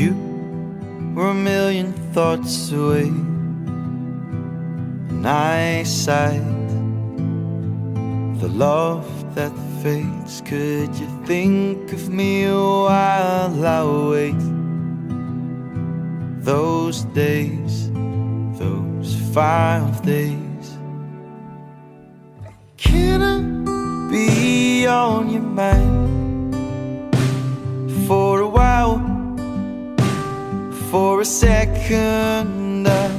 You were a million thoughts away, and I sighed. The love that fades, could you think of me while I wait? Those days, those 5 days. Can I be on your mind for a while? For a second, I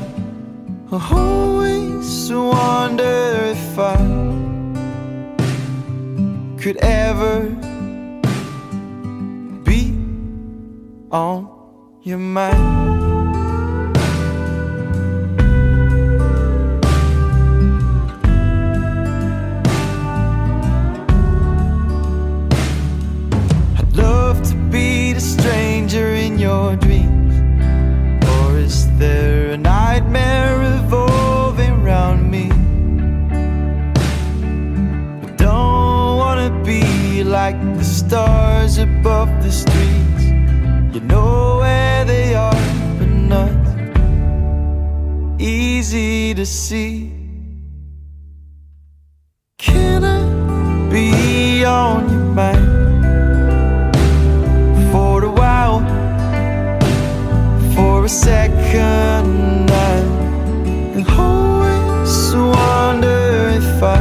always wonder if I could ever be on your mind. I'd love to be the stranger in your dreams, or is there a nightmare revolving around me? Like the stars above the streets, you know where they are, but not easy to see. Can I be on your mind for a while? For a second, I always wonder if I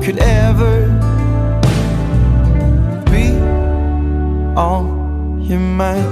could ever be on your mind.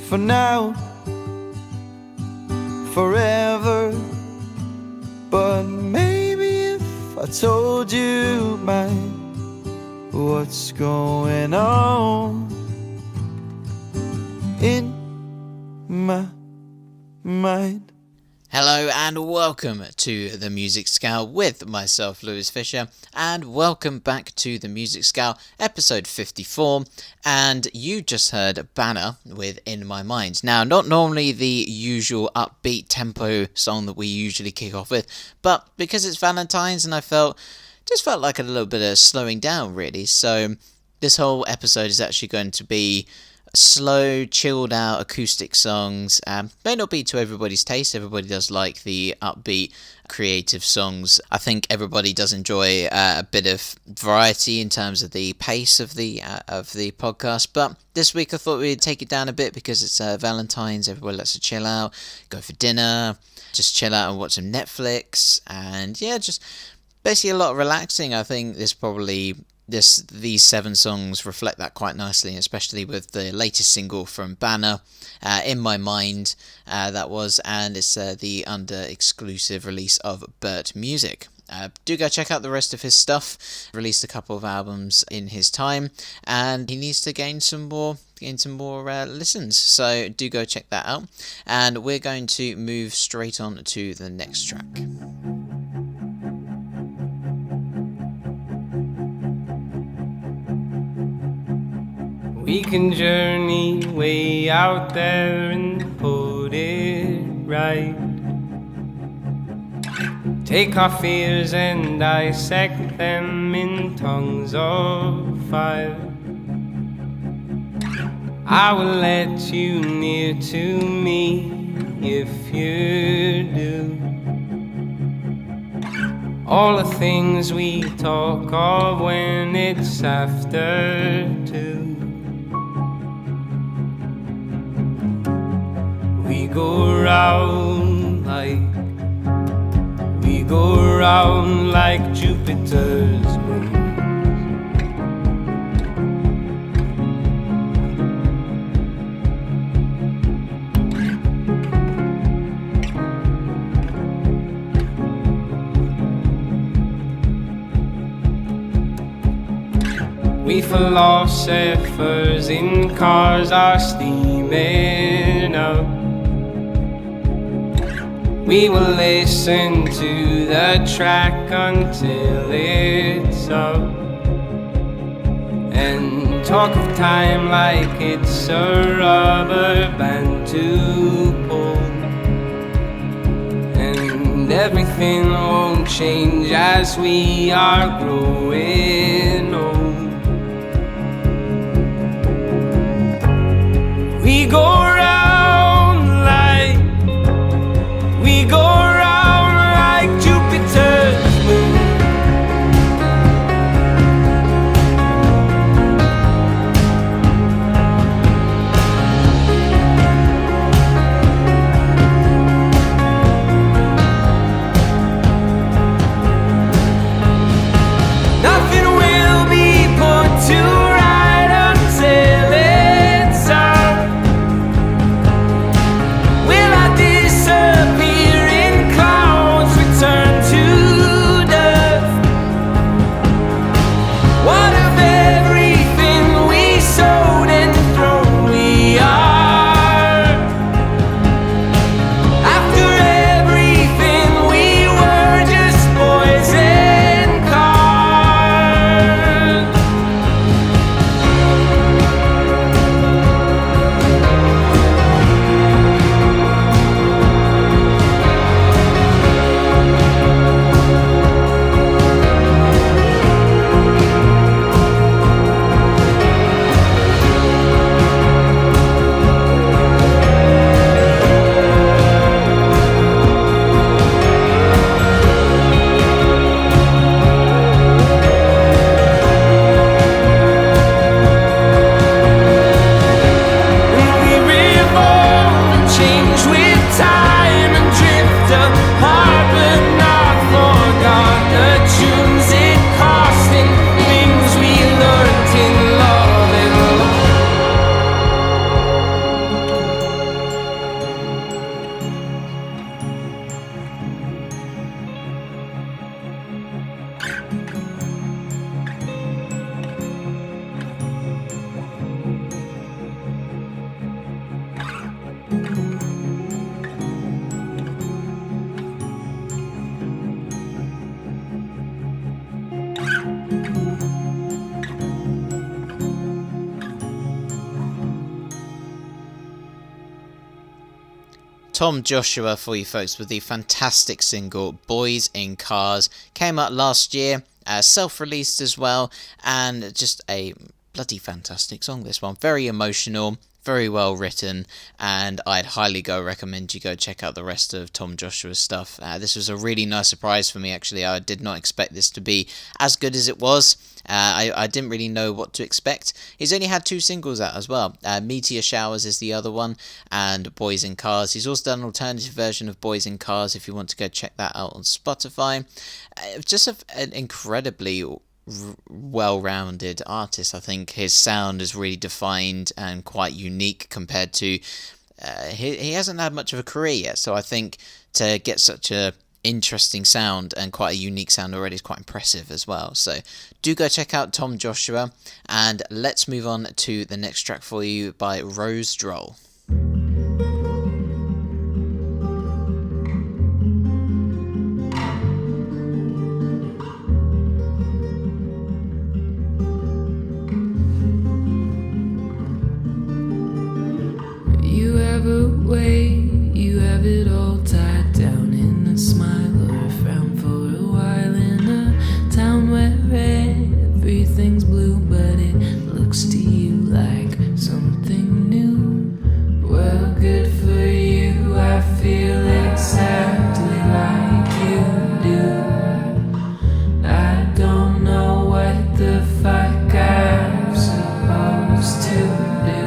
For now, forever. But maybe if I told you what's going on in my mind. Hello and welcome to The Music Scout with myself, Lewis Fisher, and welcome back to The Music Scout, episode 54, and you just heard Banner with In My Mind. Now, not normally the usual upbeat tempo song that we usually kick off with, but because it's Valentines and I felt like a little bit of slowing down really, so this whole episode is actually going to be slow, chilled out acoustic songs. May not be to everybody's taste. Everybody does like the upbeat, creative songs. I think everybody does enjoy a bit of variety in terms of the pace of the podcast. But this week I thought we'd take it down a bit because it's Valentine's. Everybody likes to chill out, go for dinner, just chill out and watch some Netflix, and yeah, just basically a lot of relaxing. I think these 7 songs reflect that quite nicely, especially with the latest single from Banner, In My Mind, that was, and it's the under exclusive release of Bert Music. Do go check out the rest of his stuff. Released a couple of albums in his time, and he needs to gain some more listens, so do go check that out. And we're going to move straight on to the next track. We can journey way out there and put it right. Take our fears and dissect them in tongues of fire. I will let you near to me if you do. All the things we talk of when it's after 2. We go round like Jupiter's moon. We philosophers in cars are steaming up. We will listen to the track until it's up, and talk of time like it's a rubber band to pull. And everything won't change as we are growing old. We go round like Jupiter's moon. Nothing will be put to right until it's up. Will I disappear in clouds, return to dust? What of everything we sowed and thrown we are? After everything we were just boys and cars. We revolve and change with time and drift apart, but not forgot the tunes it cost and things we learned in love and Tom Joshua for you folks with the fantastic single Boys in Cars. Came out last year, self-released as well, and just a bloody fantastic song, this one. Very emotional, very well written, and I'd highly recommend you go check out the rest of Tom Joshua's stuff. This was a really nice surprise for me, actually. I did not expect this to be as good as it was. I didn't really know what to expect. He's only had 2 singles out as well. Meteor Showers is the other one, and Boys in Cars. He's also done an alternative version of Boys in Cars if you want to go check that out on Spotify. Just an incredibly well-rounded artist. I think his sound is really defined and quite unique compared to he hasn't had much of a career yet, so I think to get such a interesting sound and quite a unique sound already is quite impressive as well. So do go check out Tom Joshua, and let's move on to the next track for you by Rose Droll. feel exactly like you do. I don't know what the fuck I'm supposed to do.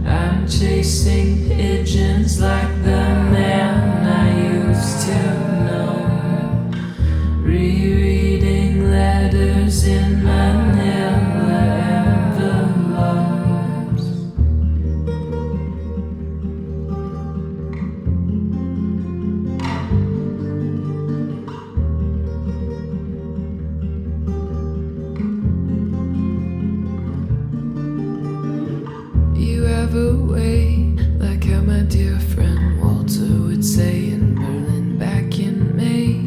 I'm chasing pigeons like the man I used to know, rereading letters in manila envelopes. You have a way, like how my dear friend Walter would say in Berlin back in May.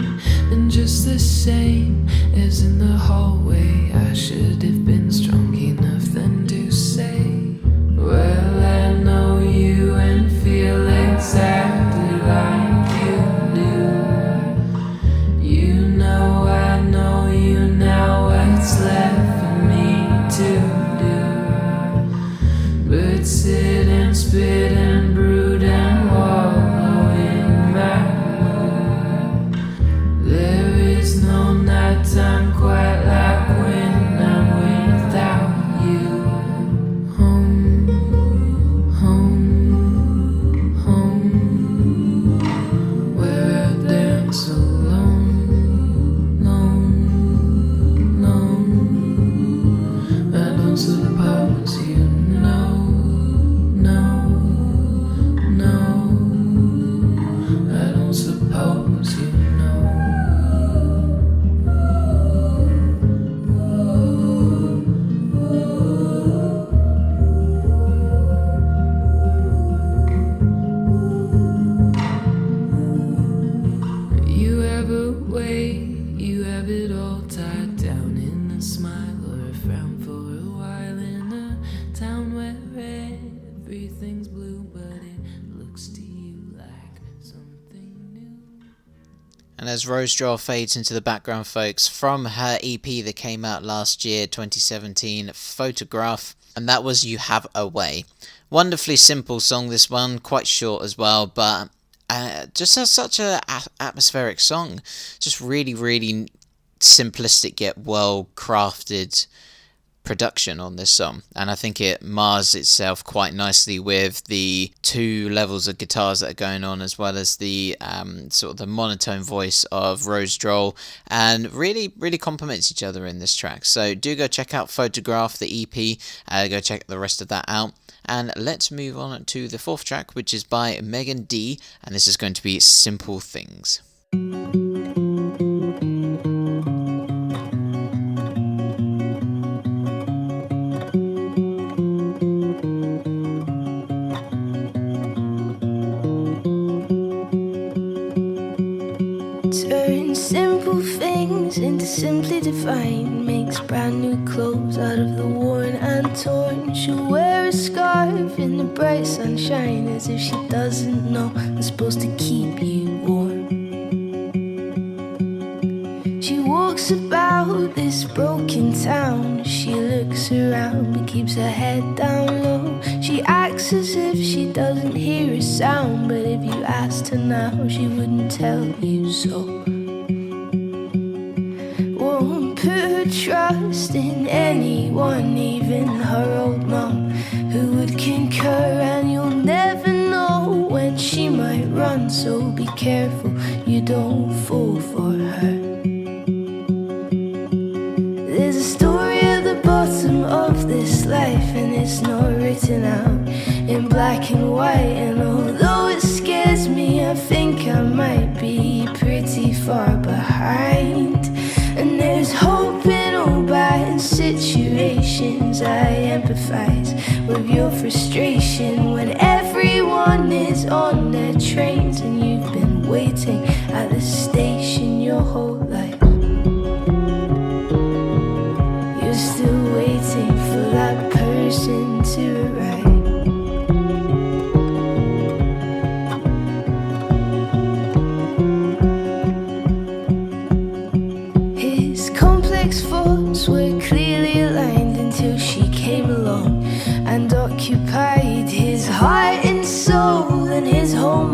And just the same as in the hallway, I should have been strong enough then to say, well, I know you and feel exactly like you do. You know I know you now, what's left for me to do but sit and spit and brood and wallow in my mood. There is no nighttime quite like when I'm without you. Home, home, home, where I dance alone, lone, lone. I don't suppose you know, no, no. I don't suppose you know. You have a way, you have it all tied down in a smile or a frown for a while in a town where everything's blue, but it looks to you like something new. And as Rose Joel fades into the background, folks, from her EP that came out last year, 2017, Photograph, and that was You Have a Way. Wonderfully simple song, this one, quite short as well, but just has such a atmospheric song. Just really, really simplistic yet well crafted production on this song, and I think it mars itself quite nicely with the two levels of guitars that are going on, as well as the sort of the monotone voice of Rose Joel, and really complements each other in this track. So do go check out Photograph, the EP, go check the rest of that out. And let's move on to the fourth track, which is by Megan D, and this is going to be Simple Things. Turn simple things into simply defined. Makes brand new clothes out of the worn and torn. She'll wear a scarf in the bright sunshine, as if she doesn't know it's supposed to keep you warm. She walks about this broken town. She looks around but keeps her head down low. She acts as if she doesn't hear a sound, but if you asked her now, she wouldn't tell you so. Won't put her trust in anyone, even her old mom, who would concur. And you'll never know when she might run, so be careful you don't fall for her. There's a story at the bottom of this life, and it's not written out in black and white. And although it scares me, I think I might be pretty far behind. And there's hope in all bad situations. I empathize with your frustration when everyone is on their trains and you've been waiting at the station your whole life. You're still waiting for that person to arrive. His complex thoughts were clearly aligned until she came along and occupied his heart and soul and his whole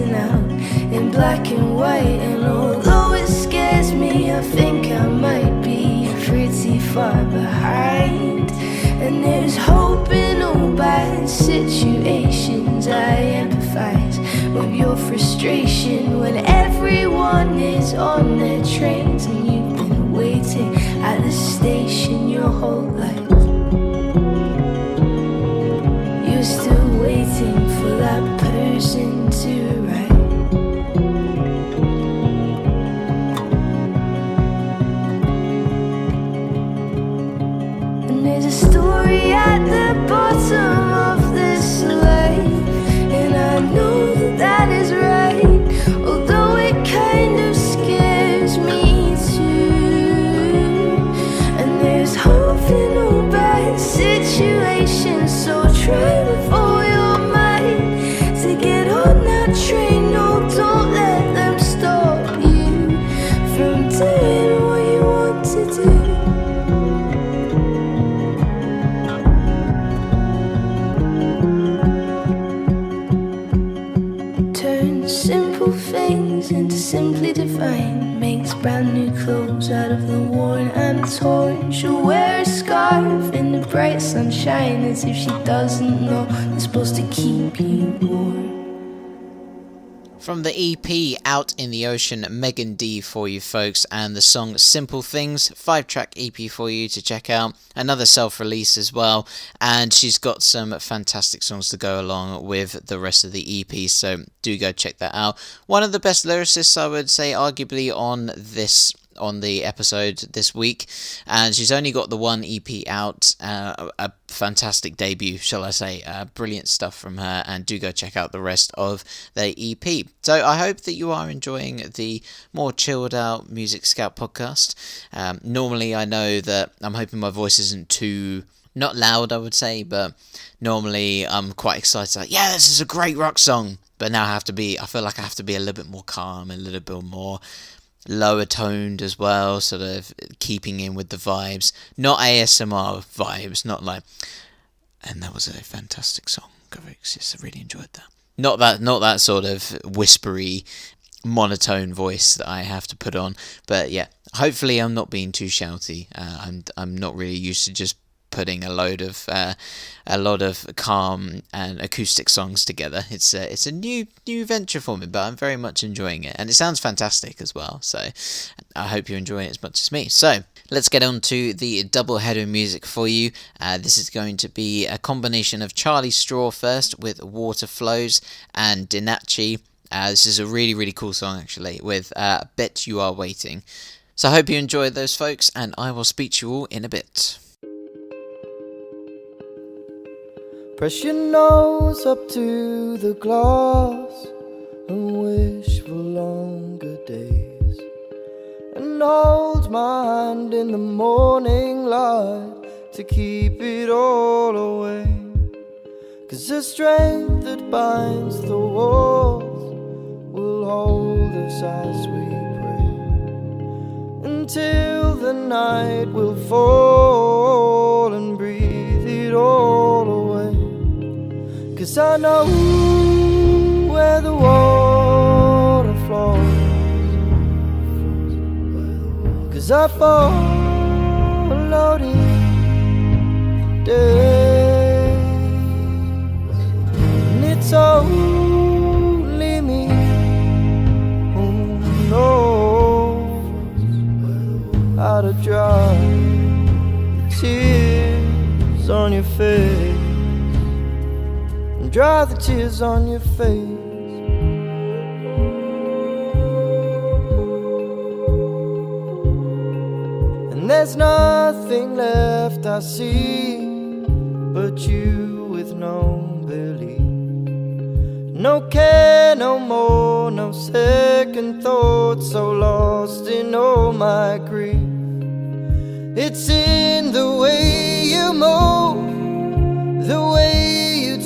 written out in black and white. And although it scares me, I think I might be pretty far behind. And there's hope in all bad situations. I empathize with your frustration when everyone is on their trains and you've been waiting at the station your whole life. You're still waiting for that person to arrive. And there's a story at the bottom of this life, and I know that that is right, although it kind of scares me too. And there's hope in all bad situations, so try with all your might to get on that train. No, don't let them stop you from doing what you want to do. Simple things into simply divine, makes brand new clothes out of the worn and torn. She'll wear a scarf in the bright sunshine as if she doesn't know they're supposed to keep you warm. From the EP Out in the Ocean, Megan D for you folks, and the song Simple Things, 5-track EP for you to check out. Another self-release as well, and she's got some fantastic songs to go along with the rest of the EP, so do go check that out. One of the best lyricists, I would say, arguably on the episode this week, and she's only got the one EP out, a fantastic debut, shall I say. Brilliant stuff from her, and do go check out the rest of the EP. So I hope that you are enjoying the more chilled out Music Scout podcast. Normally I know that I'm hoping my voice isn't too, not loud I would say, but normally I'm quite excited, like, yeah, this is a great rock song, but now I feel like I have to be a little bit more calm, a little bit more lower toned as well, sort of keeping in with the vibes, not ASMR vibes, not like, and that was a fantastic song, yes, I really enjoyed that. Not that sort of whispery, monotone voice that I have to put on, but yeah, hopefully I'm not being too shouty. I'm not really used to just putting a lot of calm and acoustic songs together. It's a new venture for me, but I'm very much enjoying it, and it sounds fantastic as well, so I hope you enjoy it as much as me. So let's get on to the double header music for you. This is going to be a combination of Charlie Straw first with Water Flows and Dinachi. This is a really, really cool song actually, with Bet You Are Waiting. So I hope you enjoyed those folks, and I will speak to you all in a bit. Press your nose up to the glass and wish for longer days, and hold my hand in the morning light to keep it all away. 'Cause the strength that binds the walls will hold us as we pray, until the night will fall and breathe it all away. 'Cause I know where the water flows, 'cause I followed it days, and it's only me who knows how to dry the tears on your face, dry the tears on your face. And there's nothing left I see but you with no belief, no care no more, no second thoughts, so lost in all my grief. It's in the way you move, the way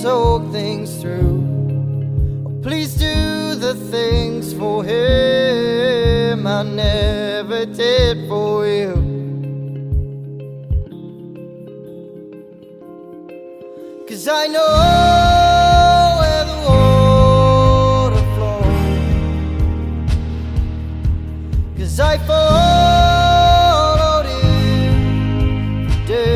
talk things through. Oh, please do the things for him I never did for you. 'Cause I know where the water flows, 'cause I followed him for days.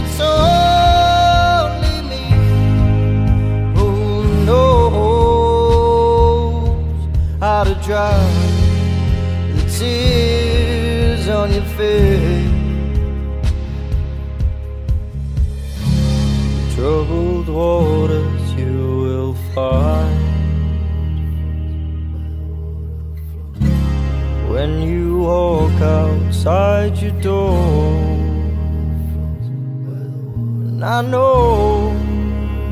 It's only me who knows how to dry the tears on your face. Troubled waters you will find when you walk outside your door. And I know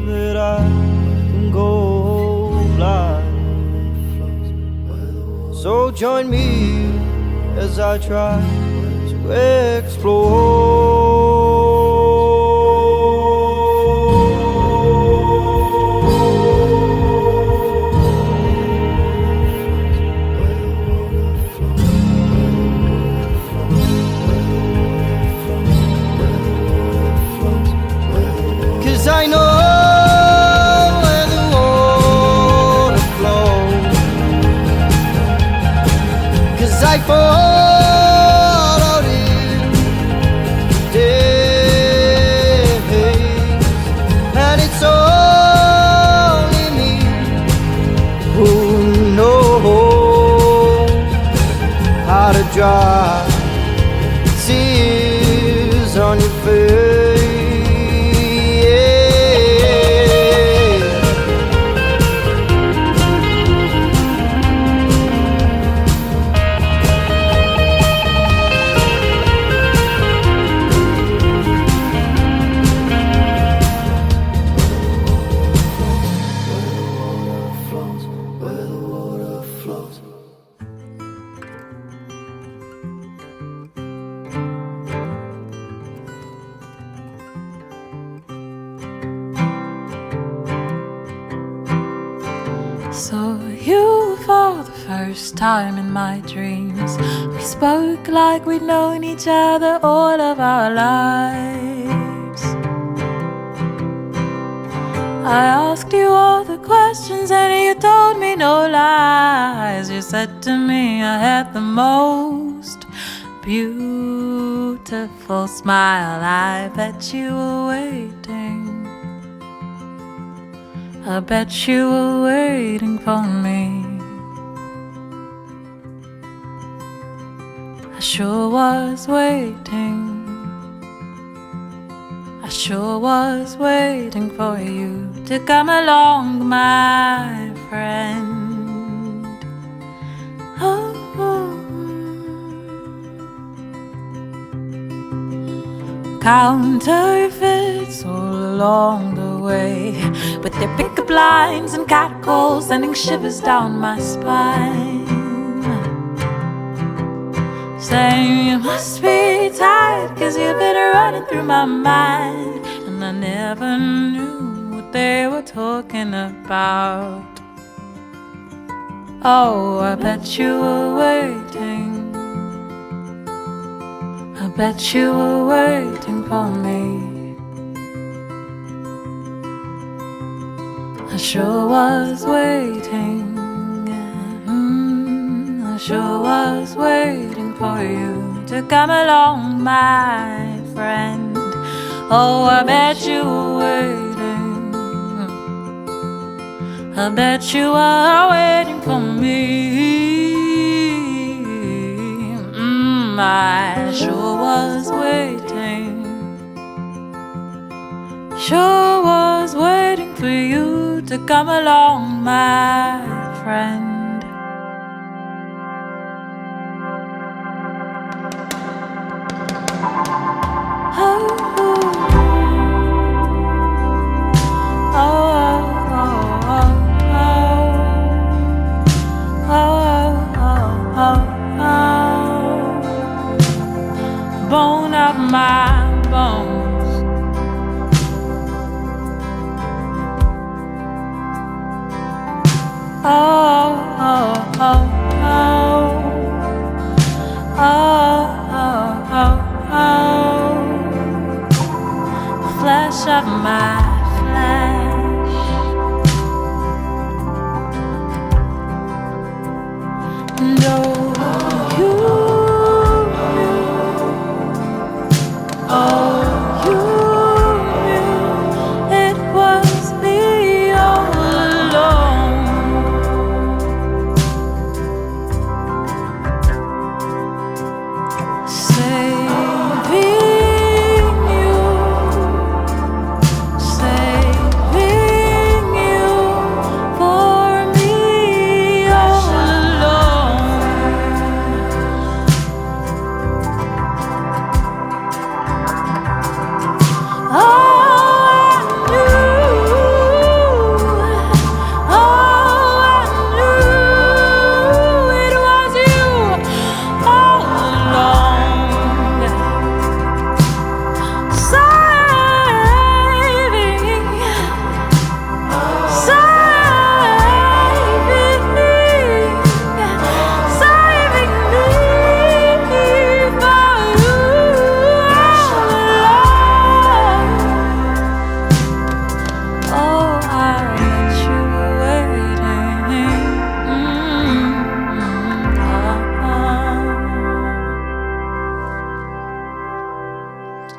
that I can go blind, so join me as I try to explore. 'Cause I know where the water flows, 'cause I followed it days, and it's only me who knows how to dry tears on your face. Saw you for the first time in my dreams. We spoke like we'd known each other all of our lives. I asked you all the questions and you told me no lies. You said to me I had the most beautiful smile. I bet you were waiting. I bet you were waiting for me. I sure was waiting. I sure was waiting for you to come along, my friend. Oh. Counterfeits all along the way, with their pickup lines and catcalls sending shivers down my spine. Saying you must be tired 'cause you've been running through my mind. And I never knew what they were talking about. Oh, I bet you were waiting. I bet you were waiting for me. I sure was waiting. I sure was waiting for you to come along, my friend. Oh, I bet you were waiting. I bet you are waiting for me. I sure was waiting. Sure was waiting for you to come along, my friend. Oh, oh, oh, oh, oh, oh, oh, oh. Bone of my bones. Oh, oh, oh, oh. Oh, oh, oh, oh. Flesh of my flesh. And oh, you knew, oh, you knew it was me all along. Saving you, saving you for me all alone.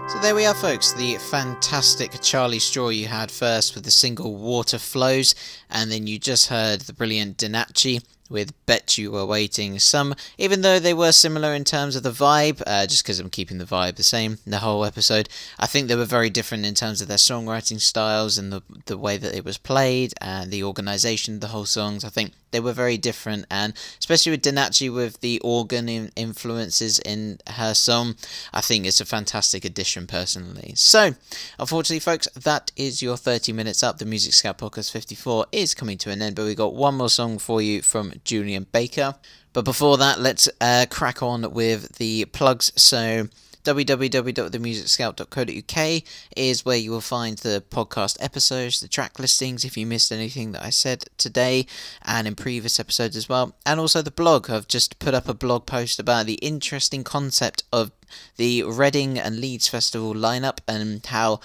So there we are, folks, the fantastic Charlie Straw you had first with the single Water Flows, and then you just heard the brilliant Dinacci with Bet You Were Waiting. Some, even though they were similar in terms of the vibe, just because I'm keeping the vibe the same the whole episode, I think they were very different in terms of their songwriting styles and the way that it was played and the organisation of the whole songs. I think they were very different, and especially with Dinacci with the organ influences in her song, I think it's a fantastic addition personally. So, unfortunately, folks, that is your 30 minutes up. The Music Scout Podcast 54 is coming to an end, but we got one more song for you from Julian Baker. But before that, let's crack on with the plugs. So www.themusicscout.co.uk is where you will find the podcast episodes, the track listings if you missed anything that I said today and in previous episodes as well, and also the blog. I've just put up a blog post about the interesting concept of the Reading and Leeds Festival lineup and how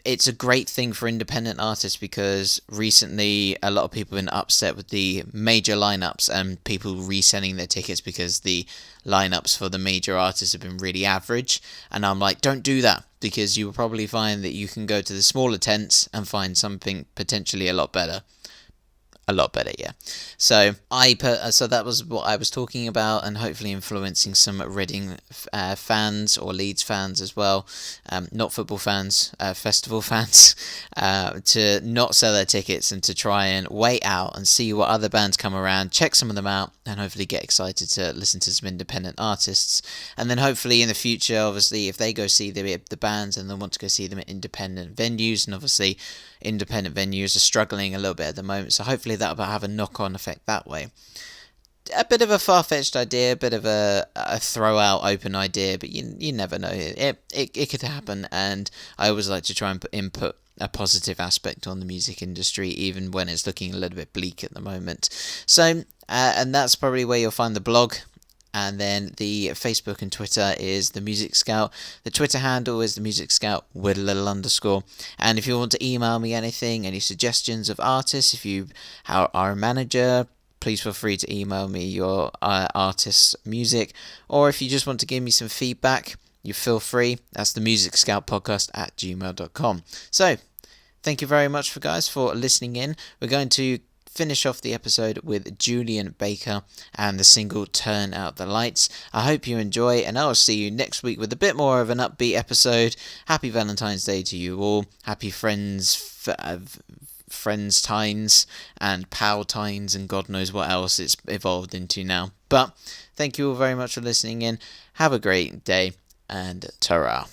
it's a great thing for independent artists, because recently a lot of people have been upset with the major lineups and people reselling their tickets because the lineups for the major artists have been really average. And I'm like, don't do that, because you will probably find that you can go to the smaller tents and find something potentially a lot better. Yeah. So so that was what I was talking about, and hopefully influencing some Reading fans or Leeds fans as well, not football fans, festival fans, to not sell their tickets and to try and wait out and see what other bands come around, check some of them out, and hopefully get excited to listen to some independent artists. And then hopefully in the future, obviously, if they go see the bands and they want to go see them at independent venues, and obviously independent venues are struggling a little bit at the moment, so hopefully that'll have a knock-on effect that way. A bit of a far-fetched idea, a bit of a throw-out open idea, but you never know. It could happen, and I always like to try and input a positive aspect on the music industry, even when it's looking a little bit bleak at the moment. So, and that's probably where you'll find the blog. And then the Facebook and Twitter is The Music Scout. The Twitter handle is The Music Scout with a little underscore. And if you want to email me anything, any suggestions of artists, if you are a manager, please feel free to email me your artist's music. Or if you just want to give me some feedback, you feel free. That's the musicscoutpodcast@gmail.com. So, thank you very much for listening in. We're going to finish off the episode with Julian Baker and the single Turn Out the Lights. I hope you enjoy, and I'll see you next week with a bit more of an upbeat episode. Happy Valentine's Day to you all. Happy Friends-tines and Pal-tines and God knows what else it's evolved into now. But thank you all very much for listening in. Have a great day, and ta-ra.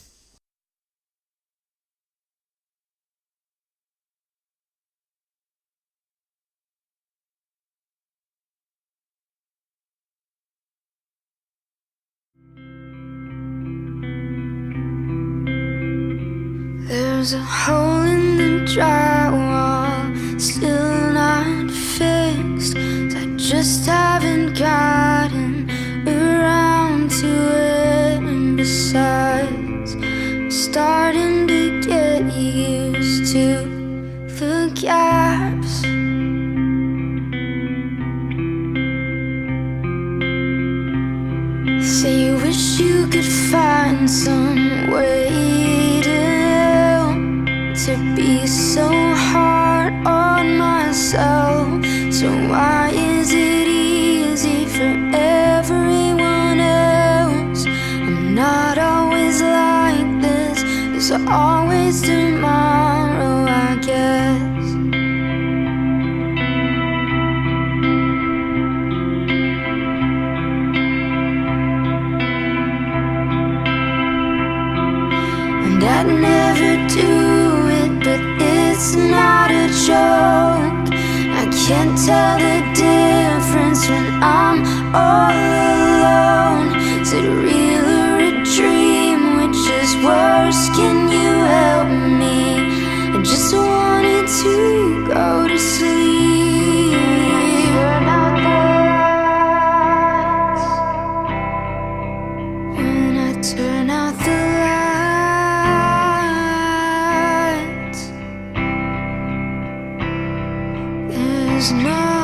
There's a hole in the drywall, still not fixed. I just haven't gotten around to it. And besides, I'm starting to get used to the gaps. well. So why is it easy for everyone else? I'm not always like this. There's always tomorrow, I guess. And I'd never do it, but it's not a joke. I can't tell the difference when I'm all alone. Is it real or a dream? Which is worse? Can you help me? I just wanted to go to sleep. Turn out the lights. When I turn out the lights, there's no